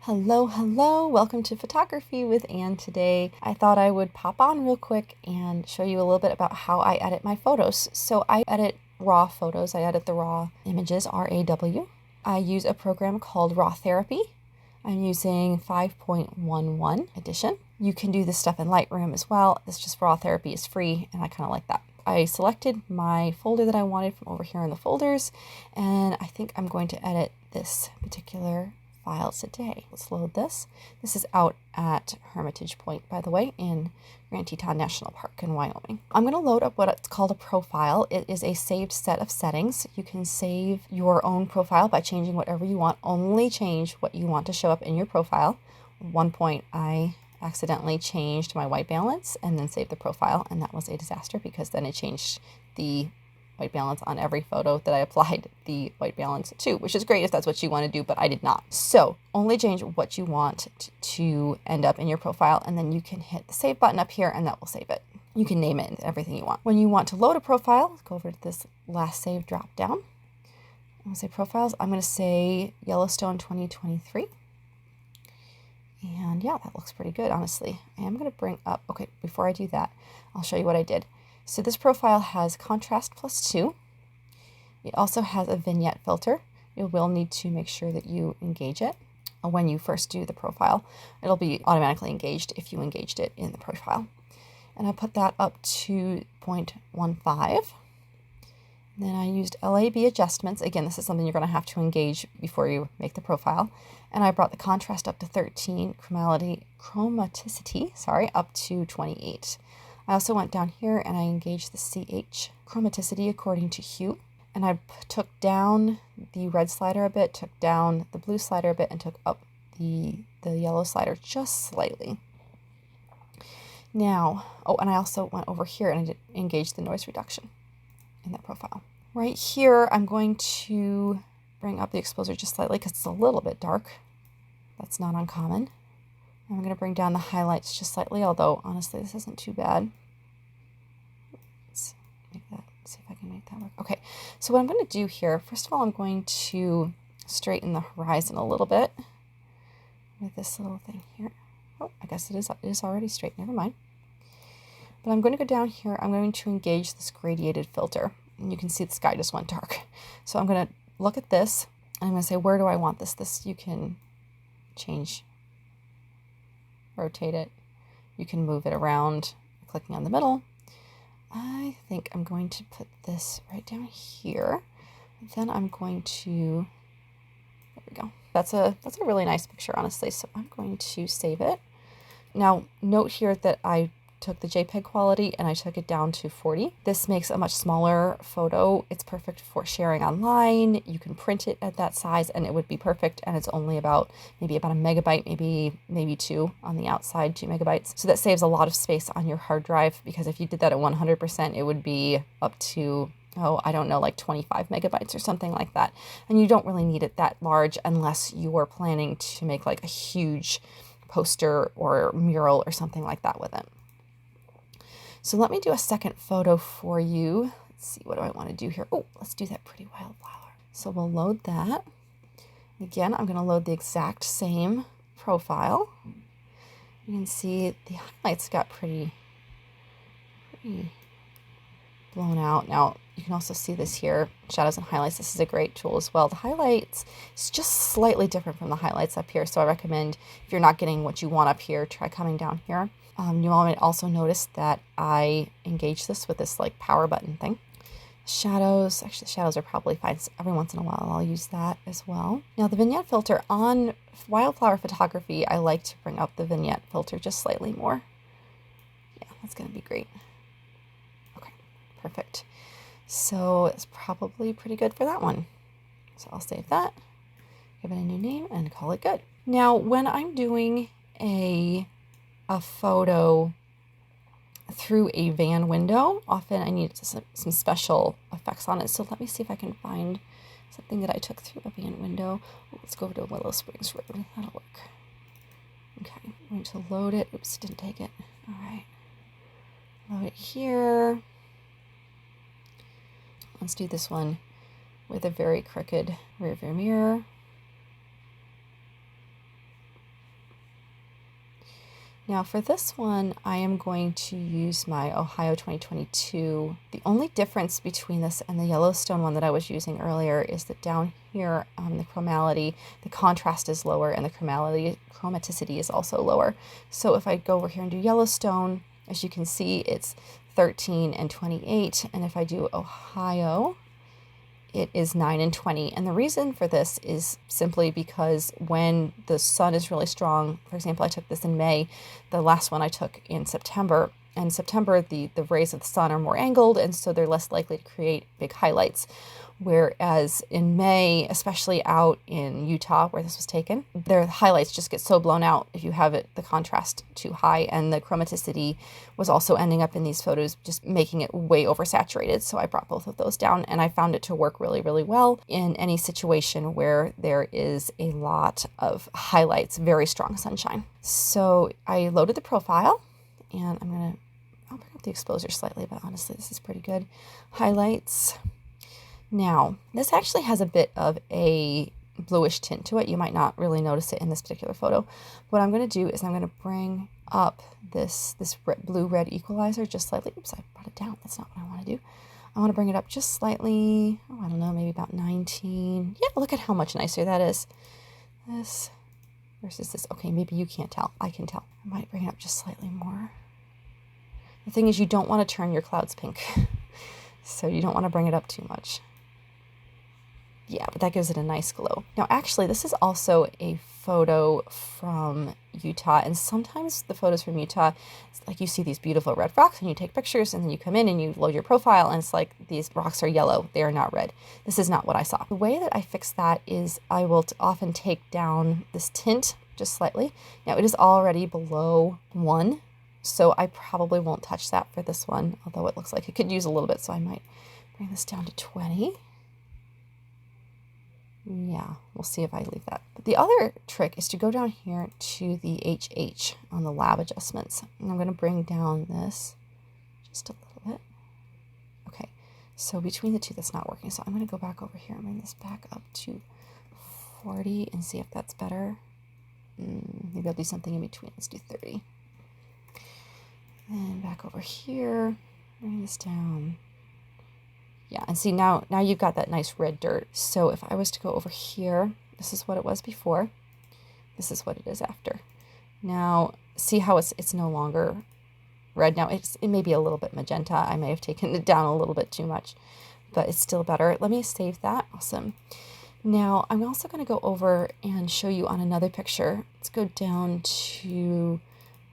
Hello, hello. Welcome to Photography with Anne today. I thought I would pop on real quick and show you a little bit about how I edit my photos. So I edit raw photos. I edit the raw images, RAW. I use a program called RawTherapee. I'm using 5.11 edition. You can do this stuff in Lightroom as well. It's just RawTherapee is free and I kind of like that. I selected my folder that I wanted from over here in the folders, and I think I'm going to edit this particular file today. Let's load this. This is out at Hermitage Point, by the way, in Grand Teton National Park in Wyoming. I'm going to load up what it's called a profile. It is a saved set of settings. You can save your own profile by changing whatever you want. Only change what you want to show up in your profile. At one point, I accidentally changed my white balance and then saved the profile, and that was a disaster because then it changed the white balance on every photo that I applied the white balance to, which is great if that's what you want to do, but I did not. So only change what you want to end up in your profile, and then you can hit the save button up here and that will save it. You can name it and everything you want. When you want to load a profile, go over to this last save drop down. I'm going to say profiles. I'm going to say Yellowstone 2023. And yeah, that looks pretty good, honestly. I am going to bring up, okay, before I do that, I'll show you what I did. So this profile has contrast +2. It also has a vignette filter. You will need to make sure that you engage it when you first do the profile. It'll be automatically engaged if you engaged it in the profile. And I put that up to 0.15. Then I used LAB adjustments. Again, this is something you're going to have to engage before you make the profile. And I brought the contrast up to 13, chromaticity, up to 28. I also went down here and I engaged the CH, chromaticity according to hue. And I took down the red slider a bit, took down the blue slider a bit, and took up the yellow slider just slightly. Now, oh, and I also went over here and I did engage the noise reduction in that profile. Right here, I'm going to bring up the exposure just slightly because it's a little bit dark. That's not uncommon. I'm going to bring down the highlights just slightly, although honestly this isn't too bad. Let's make that, see if I can make that work. Okay, so what I'm going to do here, first of all, I'm going to straighten the horizon a little bit with this little thing here. Oh, I guess it is already straight, never mind. But I'm going to go down here, I'm going to engage this gradiated filter. And you can see the sky just went dark. So I'm going to look at this, and I'm going to say, where do I want this? This you can change, rotate it. You can move it around, clicking on the middle. I think I'm going to put this right down here. Then I'm going to, there we go. That's a really nice picture, honestly. So I'm going to save it. Now, note here that I took the JPEG quality and I took it down to 40. This makes a much smaller photo. It's perfect for sharing online. You can print it at that size and it would be perfect. And it's only maybe about a megabyte, maybe 2 on the outside, 2 megabytes. So that saves a lot of space on your hard drive, because if you did that at 100%, it would be up to, oh, I don't know, like 25 megabytes or something like that. And you don't really need it that large unless you are planning to make like a huge poster or mural or something like that with it. So let me do a second photo for you. Let's see, what do I want to do here? Oh, let's do that pretty wildflower. So we'll load that. Again, I'm going to load the exact same profile. You can see the highlights got pretty blown out. Now, you can also see this here, shadows and highlights. This is a great tool as well. The highlights is just slightly different from the highlights up here. So I recommend, if you're not getting what you want up here, try coming down here. You all might also notice that I engage this with this like power button thing. Shadows, actually shadows are probably fine. So every once in a while I'll use that as well. Now the vignette filter on wildflower photography, I like to bring up the vignette filter just slightly more. Yeah, that's going to be great. Okay, perfect. So it's probably pretty good for that one. So I'll save that, give it a new name, and call it good. Now when I'm doing a photo through a van window, often I need some special effects on it. So let me see if I can find something that I took through a van window. Let's go over to Willow Springs Road. That'll work. Okay, I'm going to load it. Oops, didn't take it. All right. Load it here. Let's do this one with a very crooked rear view mirror. Now for this one, I am going to use my Ohio 2022. The only difference between this and the Yellowstone one that I was using earlier is that down here on the chromality, the contrast is lower and the chromaticity is also lower. So if I go over here and do Yellowstone, as you can see, it's 13 and 28. And if I do Ohio, it is 9 and 20. And the reason for this is simply because when the sun is really strong, for example, I took this in May, the last one I took in September. In September, the rays of the sun are more angled, and so they're less likely to create big highlights. Whereas in May, especially out in Utah where this was taken, their highlights just get so blown out if you have the contrast too high, and the chromaticity was also ending up in these photos just making it way oversaturated. So I brought both of those down, and I found it to work really, really well in any situation where there is a lot of highlights, very strong sunshine. So I loaded the profile, and I'll bring up the exposure slightly, but honestly, this is pretty good. Highlights. Now, this actually has a bit of a bluish tint to it. You might not really notice it in this particular photo. What I'm going to do is I'm going to bring up this blue-red equalizer just slightly. Oops, I brought it down. That's not what I want to do. I want to bring it up just slightly. Oh, I don't know, maybe about 19. Yeah, look at how much nicer that is. This versus this. Okay, maybe you can't tell. I can tell. I might bring it up just slightly more. The thing is, you don't want to turn your clouds pink. So you don't want to bring it up too much. Yeah, but that gives it a nice glow. Now, actually, this is also a photo from Utah, and sometimes the photos from Utah, it's like you see these beautiful red rocks, and you take pictures, and then you come in and you load your profile, and it's like these rocks are yellow. They are not red. This is not what I saw. The way that I fix that is I will often take down this tint just slightly. Now, it is already below 1, so I probably won't touch that for this one, although it looks like it could use a little bit, so I might bring this down to 20. Yeah, we'll see if I leave that. But the other trick is to go down here to the HH on the lab adjustments. And I'm going to bring down this just a little bit. Okay, so between the two, that's not working. So I'm going to go back over here and bring this back up to 40 and see if that's better. Maybe I'll do something in between. Let's do 30. And back over here, bring this down. Yeah, and see now you've got that nice red dirt. So if I was to go over here, this is what it was before. This is what it is after. Now, see how it's no longer red. Now, it may be a little bit magenta. I may have taken it down a little bit too much, but it's still better. Let me save that. Awesome. Now, I'm also going to go over and show you on another picture. Let's go down to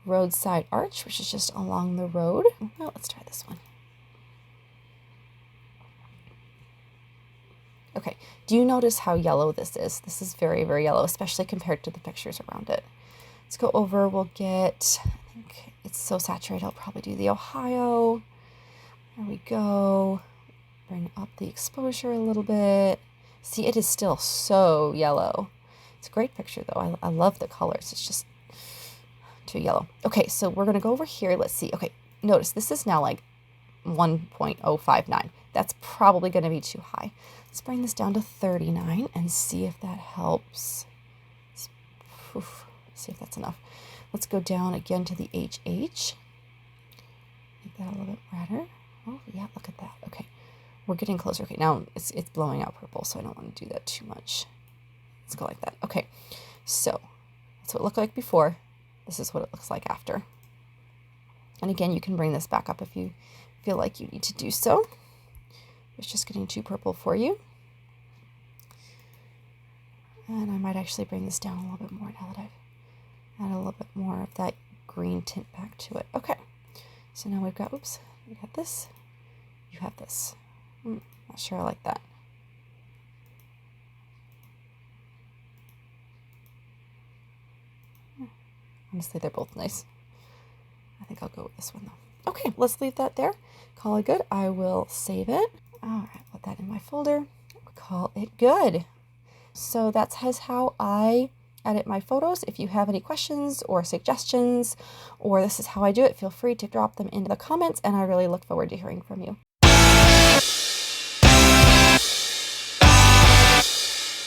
Roadside Arch, which is just along the road. Well, let's try this one. Okay, do you notice how yellow this is? This is very, very yellow, especially compared to the pictures around it. Let's go over, we'll get, I think it's so saturated, I'll probably do the Ohio. There we go. Bring up the exposure a little bit. See, it is still so yellow. It's a great picture though. I love the colors. It's just too yellow. Okay, so we're gonna go over here. Let's see. Okay, notice this is now like 1.059. That's probably gonna be too high. Let's bring this down to 39 and see if that helps. See if that's enough. Let's go down again to the HH. Make that a little bit redder. Oh yeah, look at that. Okay, we're getting closer. Okay, now it's blowing out purple, so I don't want to do that too much. Let's go like that. Okay, so that's what it looked like before. This is what it looks like after. And again, you can bring this back up if you feel like you need to do so. It's just getting too purple for you. And I might actually bring this down a little bit more now that I've added a little bit more of that green tint back to it. Okay, so now we've got, oops, we got this. You have this. Not sure I like that. Honestly, they're both nice. I think I'll go with this one though. Okay, let's leave that there. Call it good. I will save it. All right, put that in my folder. Call it good. So that's how I edit my photos. If you have any questions or suggestions, or this is how I do it, feel free to drop them into the comments, and I really look forward to hearing from you.